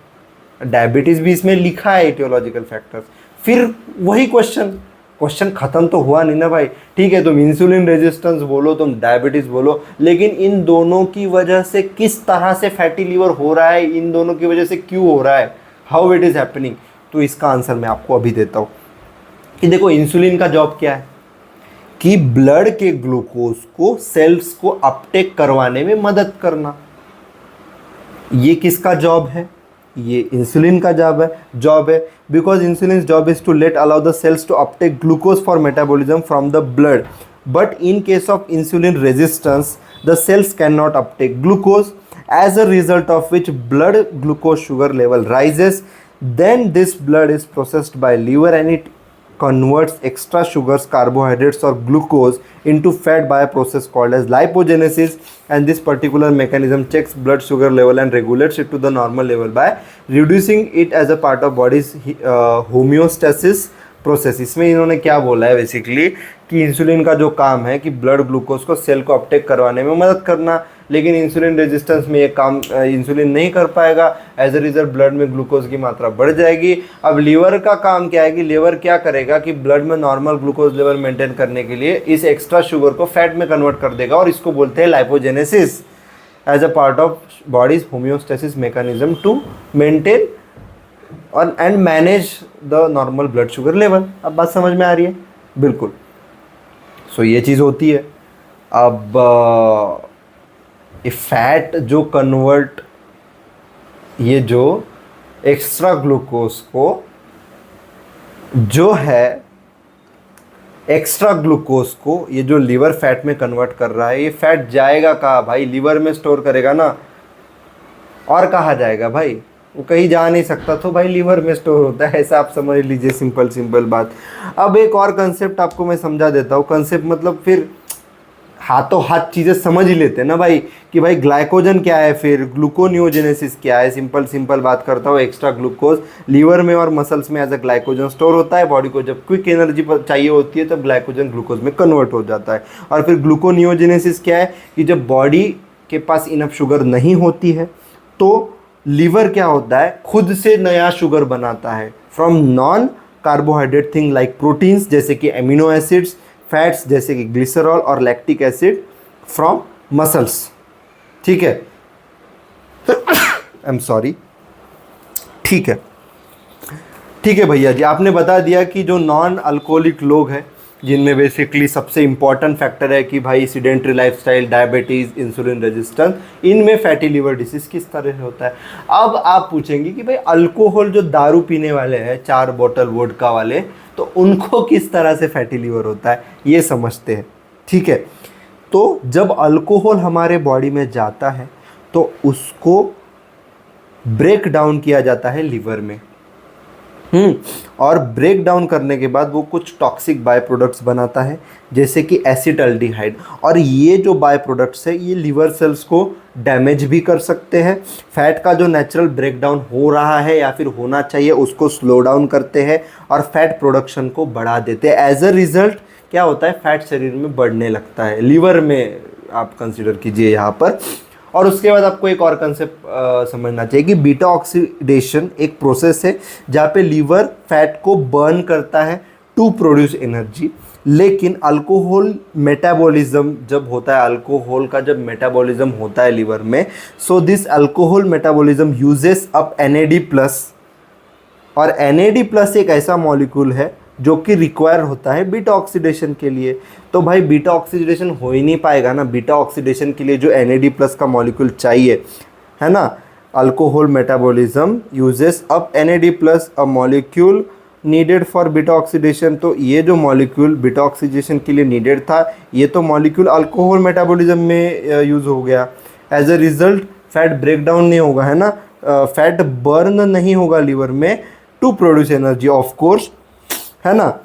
डायबिटीज़ भी इसमें लिखा है इटियोलॉजिकल फैक्टर्स। फिर वही क्वेश्चन ख़त्म तो हुआ नहीं ना भाई, ठीक है, तुम इंसुलिन रेजिस्टेंस बोलो, तुम डायबिटीज़ बोलो, लेकिन इन दोनों की वजह से किस तरह से फैटी लिवर हो रहा है, इन दोनों की वजह से क्यों हो रहा है, हाउ इट इज़ हैपनिंग, तो इसका आंसर मैं आपको अभी देता हूँ। कि देखो, इंसुलिन का जॉब क्या है कि ब्लड के ग्लूकोज को सेल्स को अपटेक करवाने में मदद करना। ये किसका जॉब है, ये इंसुलिन का जॉब है because insulin job is to let allow the cells to uptake glucose for metabolism from the blood, but in case of insulin resistance the cells can not uptake glucose, as a result of which blood glucose sugar level rises. Then this blood is processed by liver and it converts extra sugars, carbohydrates or glucose into fat by a process called as lipogenesis, and this particular mechanism checks blood sugar level and regulates it to the normal level by reducing it as a part of body's homeostasis process. इसमें इन्होंने क्या बोला है basically कि insulin का जो काम है कि ब्लड ग्लूकोज को सेल को अपटेक करवाने में मदद करना, लेकिन इंसुलिन रेजिस्टेंस में ये काम इंसुलिन नहीं कर पाएगा, एज अ रिजल्ट ब्लड में ग्लूकोज की मात्रा बढ़ जाएगी। अब लीवर का काम क्या है कि लीवर क्या करेगा कि ब्लड में नॉर्मल ग्लूकोज लेवल मेंटेन करने के लिए इस एक्स्ट्रा शुगर को फैट में कन्वर्ट कर देगा और इसको बोलते हैं lipogenesis, as a part of body's homeostasis mechanism to maintain and manage the normal blood sugar level. अब बात समझ में आ रही है? बिल्कुल। सो ये चीज़ होती है। अब फैट जो कन्वर्ट, ये जो एक्स्ट्रा ग्लूकोज को जो है एक्स्ट्रा ग्लूकोज को ये जो लीवर फैट में कन्वर्ट कर रहा है, ये फैट जाएगा कहाँ भाई? लीवर में स्टोर करेगा ना, और कहाँ जाएगा भाई? वो कहीं जा नहीं सकता, तो भाई लीवर में स्टोर होता है, ऐसा आप समझ लीजिए। सिंपल बात। अब एक और कंसेप्ट आपको मैं समझा देता हूँ। कंसेप्ट मतलब फिर हाथों हाथ चीज़ें समझ ही लेते हैं ना भाई कि भाई ग्लाइकोजन क्या है, फिर ग्लूकोनियोजेनेसिस क्या है। सिंपल बात करता हूँ। एक्स्ट्रा ग्लूकोज लीवर में और मसल्स में एज अ ग्लाइकोजन स्टोर होता है। बॉडी को जब क्विक एनर्जी चाहिए होती है तब ग्लाइकोजन ग्लूकोज में कन्वर्ट हो जाता है। और फिर ग्लूकोनियोजेनेसिस क्या है कि जब बॉडी के पास इनफ शुगर नहीं होती है तो लीवर क्या होता है, खुद से नया शुगर बनाता है from non carbohydrate thing like proteins जैसे कि एमिनो एसिड्स, फैट्स जैसे कि ग्लिसरॉल और लैक्टिक एसिड फ्रॉम मसल्स, ठीक है। आई एम सॉरी, ठीक है, ठीक है भैया जी, आपने बता दिया कि जो नॉन अल्कोहलिक लोग हैं जिनमें बेसिकली सबसे इम्पॉर्टेंट फैक्टर है कि भाई sedentary lifestyle, diabetes, insulin resistance, इनमें फैटी लिवर डिसीज किस तरह से होता है। अब आप पूछेंगे कि भाई अल्कोहल जो दारू पीने वाले हैं 4 बोतल वोडका वाले, तो उनको किस तरह से फैटी लिवर होता है, ये समझते हैं, ठीक है। तो जब अल्कोहल हमारे बॉडी में जाता है तो उसको ब्रेक डाउन किया जाता है लिवर में, और ब्रेक डाउन करने के बाद वो कुछ टॉक्सिक बाय प्रोडक्ट्स बनाता है जैसे कि एसिटाल्डिहाइड, और ये जो बाय प्रोडक्ट्स है ये लिवर सेल्स को डैमेज भी कर सकते हैं। फैट का जो नेचुरल ब्रेक डाउन हो रहा है या फिर होना चाहिए उसको स्लो डाउन करते हैं और फैट प्रोडक्शन को बढ़ा देते हैं। एज अ रिजल्ट क्या होता है, फैट शरीर में बढ़ने लगता है, लिवर में आप कंसिडर कीजिए यहाँ पर। और उसके बाद आपको एक और कंसेप्ट समझना चाहिए कि बीटा ऑक्सीडेशन एक प्रोसेस है जहाँ पे लीवर फैट को बर्न करता है टू प्रोड्यूस एनर्जी, लेकिन अल्कोहल मेटाबॉलिज्म जब होता है, अल्कोहल का जब मेटाबॉलिज्म होता है लीवर में, so this alcohol metabolism uses up NAD+, और NAD+ एक ऐसा मॉलिक्यूल है जो कि रिक्वायर होता है बीटा ऑक्सीडेशन के लिए। तो भाई बीटा ऑक्सीडेशन हो ही नहीं पाएगा ना, बीटा ऑक्सीडेशन के लिए जो NAD+ का मॉलिक्यूल चाहिए, है ना। Alcohol metabolism uses up NAD+, a molecule needed for beta oxidation. तो ये जो मॉलिक्यूल बीटा ऑक्सीडेशन के लिए नीडेड था, ये तो मॉलिक्यूल अल्कोहल मेटाबॉलिज्म में यूज़ हो गया। As a result fat break down नहीं होगा, है ना, फैट बर्न नहीं होगा लीवर में to produce energy, of course, है ना।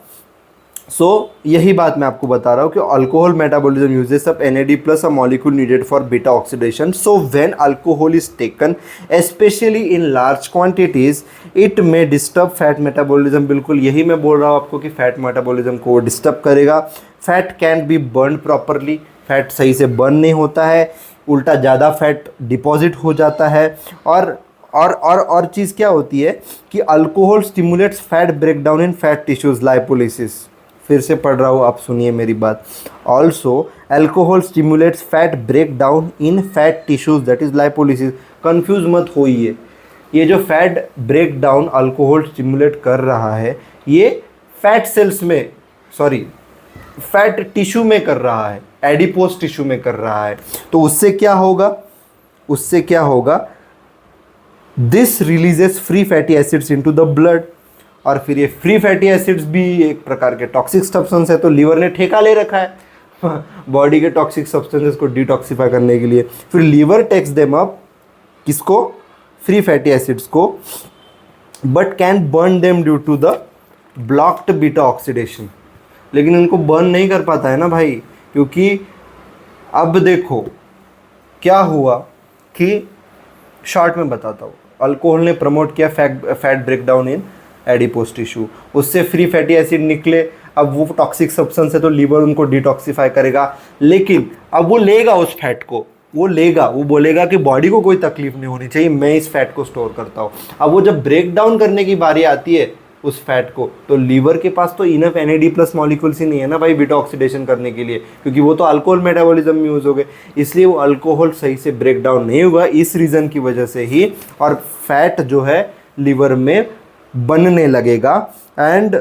सो यही बात मैं आपको बता रहा हूँ कि alcohol metabolism uses up NAD+, a molecule needed for beta oxidation. So when alcohol is taken specially in large quantities it may disturb fat metabolism. बिल्कुल यही मैं बोल रहा हूँ आपको कि फैट मेटाबॉलिज्म को डिस्टर्ब करेगा। Fat can be burn properly, fat सही से बर्न नहीं होता है, उल्टा ज़्यादा फैट डिपॉजिट हो जाता है। और चीज़ क्या होती है कि alcohol stimulates fat break down in fat tissues, lipolysis. फिर से पढ़ रहा हूँ, आप सुनिए मेरी बात। Also alcohol stimulates fat break down in fat tissues, that is lipolysis. Confuse मत होइए, ये जो fat break down alcohol stimulate कर रहा है ये फैट सेल्स में, सॉरी फैट टिश्यू में कर रहा है, एडिपोज टिश्यू में कर रहा है। तो उससे क्या होगा, उससे क्या होगा, this releases free fatty acids into the blood, और फिर ये फ्री फैटी एसिड्स भी एक प्रकार के टॉक्सिक सब्सटेंस है। तो लीवर ने ठेका ले रखा है बॉडी के टॉक्सिक सब्सटेंसेस को डिटॉक्सिफाई करने के लिए। फिर लीवर टेक्स देम अप, किसको, फ्री फैटी एसिड्स को, but can burn them due to the blocked beta oxidation. लेकिन इनको बर्न नहीं कर पाता है ना भाई, क्योंकि अब देखो क्या हुआ कि शॉर्ट में बताता हूँ, अल्कोहल ने प्रमोट किया fat break down in adipose tissue, उससे फ्री फैटी एसिड निकले। अब वो टॉक्सिक सब्सटेंस है तो लीवर उनको डिटॉक्सिफाई करेगा, लेकिन अब वो लेगा उस फैट को, वो लेगा, वो बोलेगा कि बॉडी को कोई तकलीफ नहीं होनी चाहिए, मैं इस फैट को स्टोर करता हूँ। अब वो जब ब्रेक डाउन करने की बारी आती है उस फैट को, तो लीवर के पास तो इनफ NAD+ मॉलिक्यूल्स ही नहीं है ना भाई बीटा ऑक्सीडेशन करने के लिए, क्योंकि वो तो अल्कोहल मेटाबॉलिज्म में यूज़ हो गए, इसलिए वो अल्कोहल सही से ब्रेक डाउन नहीं हुआ इस रीज़न की वजह से ही, और फैट जो है लीवर में बनने लगेगा, and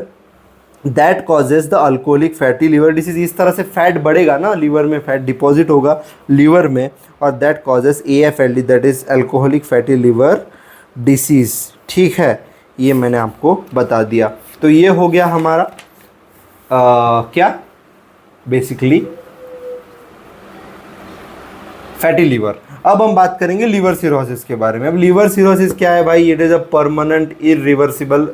that causes the alcoholic fatty liver disease. इस तरह से फैट बढ़ेगा ना, लीवर में फैट डिपॉजिट होगा लीवर में, और that causes AFLD, that is alcoholic fatty liver disease. ठीक है, ये मैंने आपको बता दिया। तो ये हो गया हमारा क्या, बेसिकली फैटी लिवर। अब हम बात करेंगे लीवर सिरोसिस के बारे में। अब लीवर सिरोसिस क्या है भाई, it is a permanent irreversible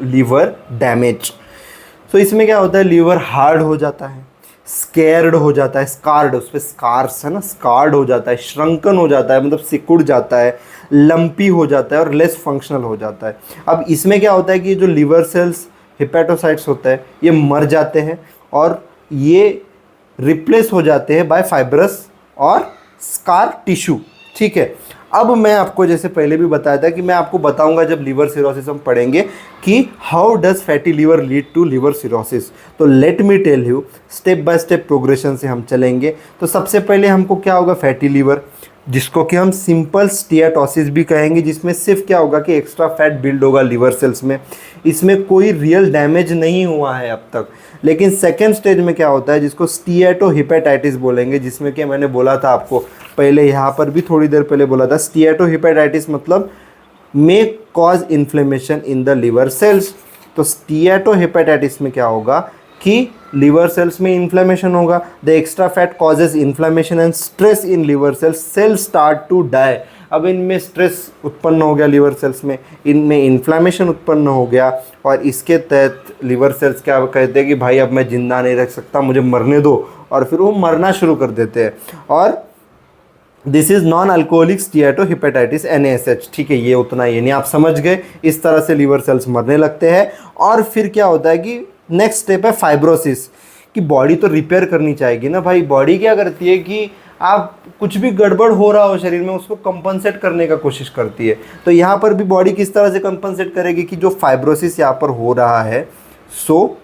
liver damage. तो इसमें क्या होता है, लीवर हार्ड हो जाता है, स्केर्ड हो जाता है, स्कार्ड, उस पर स्कार्स है ना, स्कार्ड हो जाता है, श्रंकन हो जाता है, मतलब सिकुड़ जाता है, लंपी हो जाता है और लेस फंक्शनल हो जाता है। अब इसमें क्या होता है कि जो लीवर सेल्स हेपेटोसाइट्स होता है ये मर जाते हैं और ये रिप्लेस हो जाते हैं बाय फाइब्रस और स्कार टिश्यू। ठीक है, अब मैं आपको जैसे पहले भी बताया था कि मैं आपको बताऊंगा जब लीवर सिरोसिस हम पढ़ेंगे कि how does fatty liver lead to liver cirrhosis. तो let me tell you, step by step progression से हम चलेंगे। तो सबसे पहले हमको क्या होगा, फैटी लीवर, जिसको कि हम सिंपल स्टीएटोसिस भी कहेंगे, जिसमें सिर्फ क्या होगा कि एक्स्ट्रा फैट बिल्ड होगा लीवर सेल्स में। इसमें कोई रियल डैमेज नहीं हुआ है अब तक। लेकिन सेकेंड स्टेज में क्या होता है, जिसको स्टीएटो हिपेटाइटिस बोलेंगे, जिसमें कि मैंने बोला था आपको पहले, यहाँ पर भी थोड़ी देर पहले बोला था, स्टीएटो हिपेटाइटिस मतलब may cause inflammation in the liver cells. तो स्टीएटो हिपेटाइटिस में क्या होगा कि लिवर सेल्स में इन्फ्लेमेशन होगा। The extra fat causes inflammation and stress in liver cells, cells start to die. अब इनमें स्ट्रेस उत्पन्न हो गया लिवर सेल्स में, इनमें इन्फ्लेमेशन उत्पन्न हो गया, और इसके तहत लिवर सेल्स क्या कहते हैं कि भाई अब मैं जिंदा नहीं रख सकता, मुझे मरने दो, और फिर वो मरना शुरू कर देते हैं। और this is non alcoholic steatohepatitis NaSH। ठीक है, ये उतना ही नहीं, आप समझ गए। इस तरह से लिवर सेल्स मरने लगते हैं। और फिर क्या होता है कि नेक्स्ट स्टेप है फाइब्रोसिस, कि बॉडी तो रिपेयर करनी चाहिए ना भाई। बॉडी क्या करती है कि आप कुछ भी गड़बड़ हो रहा हो शरीर में, उसको कंपनसेट करने का कोशिश करती है। तो यहाँ पर भी बॉडी किस तरह से कंपनसेट करेगी कि जो फाइब्रोसिस यहाँ पर हो रहा है, so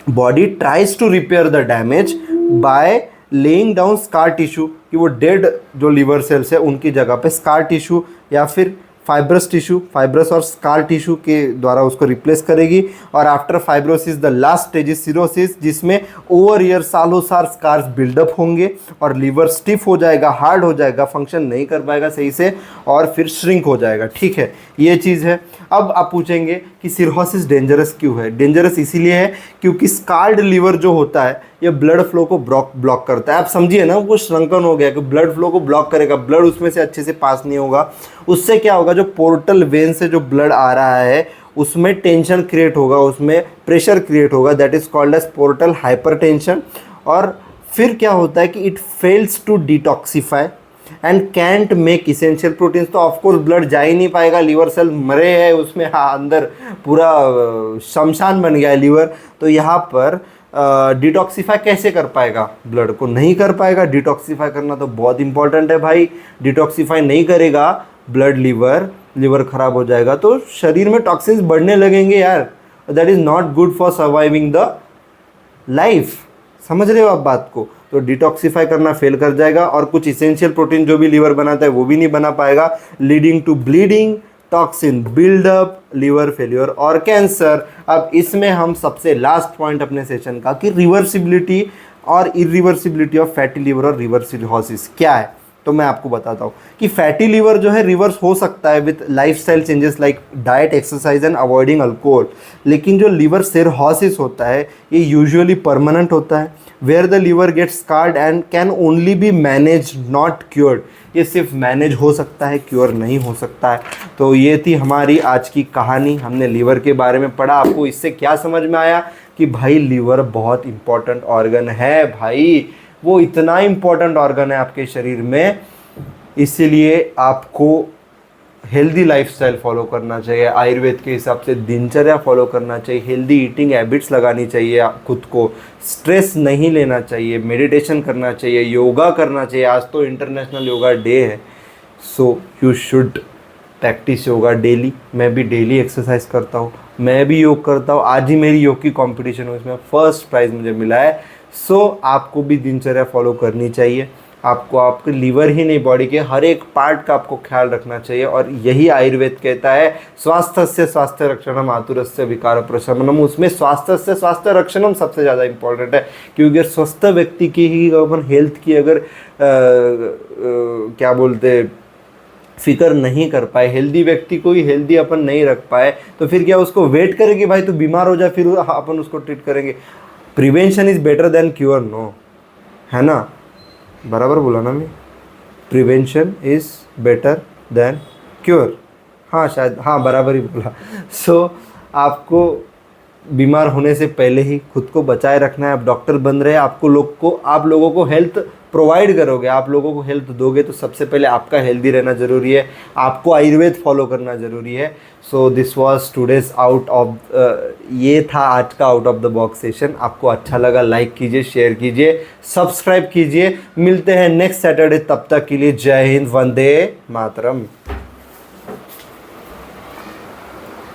body tries to repair the damage by laying down scar tissue, कि वो डेड जो लिवर सेल्स है उनकी जगह पे स्कार टिश्यू या फिर फाइब्रस टिश्यू, फाइब्रस और स्कार टिश्यू के द्वारा उसको रिप्लेस करेगी। और after fibrosis the last stage is cirrhosis, जिसमें ओवर ईयर सालों साल स्कार्स बिल्डअप होंगे और लीवर स्टिफ हो जाएगा, हार्ड हो जाएगा, फंक्शन नहीं कर पाएगा सही से, और फिर श्रिंक हो जाएगा। ठीक है, ये चीज़ है। अब आप पूछेंगे कि सिरोसिस डेंजरस क्यों है। डेंजरस इसीलिए है क्योंकि स्कार्ड लीवर जो होता है ये ब्लड फ्लो को ब्लॉक करता है। आप समझिए ना, वो श्रंकन हो गया कि ब्लड फ्लो को ब्लॉक करेगा, ब्लड उसमें से अच्छे से पास नहीं होगा। उससे क्या होगा, जो पोर्टल वेन से जो ब्लड आ रहा है उसमें टेंशन क्रिएट होगा, उसमें प्रेशर क्रिएट होगा, that is called as portal hypertension. और फिर क्या होता है कि it fails to detoxify and can't make essential proteins. तो ऑफकोर्स ब्लड जा ही नहीं पाएगा, लीवर सेल मरे हैं उसमें, हाँ अंदर पूरा शमशान बन गया है लीवर। तो यहाँ पर डिटॉक्सिफाई कैसे कर पाएगा, ब्लड को नहीं कर पाएगा। डिटॉक्सिफाई करना तो बहुत इंपॉर्टेंट है भाई। डिटॉक्सिफाई नहीं करेगा ब्लड, लिवर खराब हो जाएगा, तो शरीर में टॉक्सिन्स बढ़ने लगेंगे यार। That is not good for surviving the life. समझ रहे हो आप बात को। तो डिटॉक्सिफाई करना फेल कर जाएगा, और कुछ इसेंशियल प्रोटीन जो भी लीवर बनाता है वो भी नहीं बना पाएगा, leading to bleeding, toxin buildup, liver failure और कैंसर। अब इसमें हम सबसे लास्ट पॉइंट अपने सेशन का कि रिवर्सिबिलिटी और इरिवर्सिबिलिटी ऑफ फैटी लिवर और लिवर सिरोसिस क्या है। तो मैं आपको बताता हूँ कि फैटी लिवर जो है रिवर्स हो सकता है with lifestyle changes like diet, exercise and avoiding alcohol. लेकिन जो लिवर सिरोसिस होता है ये यूजुअली परमानेंट होता है, where the liver gets scarred and can only be manage not cured. ये सिर्फ मैनेज हो सकता है, क्योर नहीं हो सकता है। तो ये थी हमारी आज की कहानी, हमने लीवर के बारे में पढ़ा। आपको इससे क्या समझ में आया कि भाई लीवर बहुत इंपॉर्टेंट ऑर्गन है भाई, वो इतना इंपॉर्टेंट ऑर्गन है आपके शरीर में, इसीलिए आपको हेल्दी लाइफस्टाइल फॉलो करना चाहिए, आयुर्वेद के हिसाब से दिनचर्या फॉलो करना चाहिए, हेल्दी ईटिंग हैबिट्स लगानी चाहिए खुद को, स्ट्रेस नहीं लेना चाहिए, मेडिटेशन करना चाहिए, योगा करना चाहिए। आज तो इंटरनेशनल योगा डे है, so you should practice yoga daily. मैं भी डेली एक्सरसाइज करता हूँ, मैं भी योग करता हूँ। आज ही मेरी योग की कॉम्पिटिशन हुई, इसमें फर्स्ट प्राइज़ मुझे मिला है। सो आपको भी दिनचर्या फॉलो करनी चाहिए। आपको आपके लीवर ही नहीं, बॉडी के हर एक पार्ट का आपको ख्याल रखना चाहिए। और यही आयुर्वेद कहता है, स्वास्थ्य से स्वास्थ्य रक्षणम आतुरस्य विकार प्रशमनम। उसमें स्वास्थ्य से स्वास्थ्य रक्षणम सबसे ज़्यादा इंपॉर्टेंट है, क्योंकि अगर स्वस्थ व्यक्ति की ही अपन हेल्थ की अगर क्या बोलते फिक्र नहीं कर पाए, हेल्दी व्यक्ति को ही हेल्दी अपन नहीं रख पाए, तो फिर क्या उसको वेट करेंगे भाई तू बीमार हो जाए फिर अपन उसको ट्रीट करेंगे। Prevention is better than cure, no, है ना, बराबर बोला ना मैं, prevention is better than cure, हाँ शायद, हाँ बराबर ही बोला। सो आपको बीमार होने से पहले ही खुद को बचाए रखना है। आप डॉक्टर बन रहे हैं, आप लोगों को हेल्थ प्रोवाइड करोगे, आप लोगों को हेल्थ दोगे, तो सबसे पहले आपका हेल्दी रहना ज़रूरी है, आपको आयुर्वेद फॉलो करना ज़रूरी है। So this was today's out of ये था आज का out of the box session. आपको अच्छा लगा लाइक कीजिए, शेयर कीजिए, सब्सक्राइब कीजिए। मिलते हैं नेक्स्ट सैटरडे, तब तक के लिए जय हिंद, वंदे मातरम।